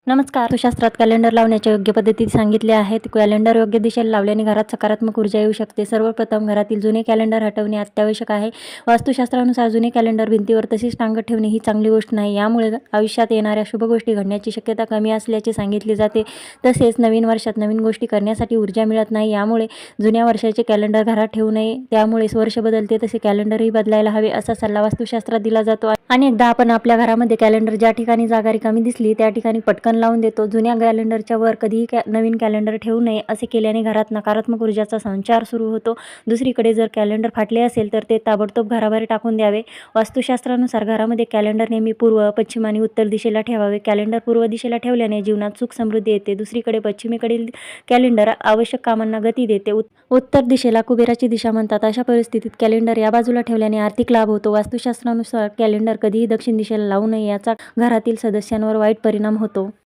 नमस्कार. वास्तुशास्त्रात कॅलेंडर लावण्याच्या योग्य पद्धती सांगितल्या आहेत. कॅलेंडर योग्य दिशेला लावल्याने घरात सकारात्मक ऊर्जा येऊ शकते. सर्वप्रथम घरातील जुने कॅलेंडर हटवणे अत्यावश्यक आहे. वास्तुशास्त्रानुसार जुने कॅलेंडर भिंतीवर तसेच टांगत ठेवणे ही चांगली गोष्ट नाही. यामुळे आयुष्यात येणाऱ्या शुभ गोष्टी घडण्याची शक्यता कमी असल्याचे सांगितले जाते. तसेच नवीन वर्षात नवीन गोष्टी करण्यासाठी ऊर्जा मिळत नाही. यामुळे जुन्या वर्षाचे कॅलेंडर घरात ठेवू नये. त्यामुळे वर्ष बदलते तसे कॅलेंडरही बदलायला हवे असा सल्ला वास्तुशास्त्रात दिला जातो. अनेकदा आपण आपल्या घरामध्ये कॅलेंडर ज्या ठिकाणी जागा रिकामी दिसली त्या ठिकाणी पटकन लावून देतो. जुन्या कॅलेंडरच्या वर कधीही नवीन कॅलेंडर ठेवू नये. असे केल्याने घरात नकारात्मक ऊर्जाचा संचार सुरू होतो. दुसरीकडे जर कॅलेंडर फाटले असेल तर ते ताबडतोब घराबाहेर टाकून द्यावे. वास्तुशास्त्रानुसार घरामध्ये कॅलेंडर नेहमी पूर्व, पश्चिम आणि उत्तर दिशेला ठेवावे. कॅलेंडर पूर्व दिशेला ठेवल्याने जीवनात सुख समृद्धी येते. दुसरीकडे पश्चिमेकडील कॅलेंडर आवश्यक कामांना गती देते. उत्तर दिशेला कुबेराची दिशा म्हणतात. अशा परिस्थितीत कॅलेंडर या बाजूला ठेवल्याने आर्थिक लाभ होतो. वास्तुशास्त्रानुसार कॅलेंडर कधीही दक्षिण दिशेला लावू नये. याचा घरातील सदस्यांवर वाईट परिणाम होतो.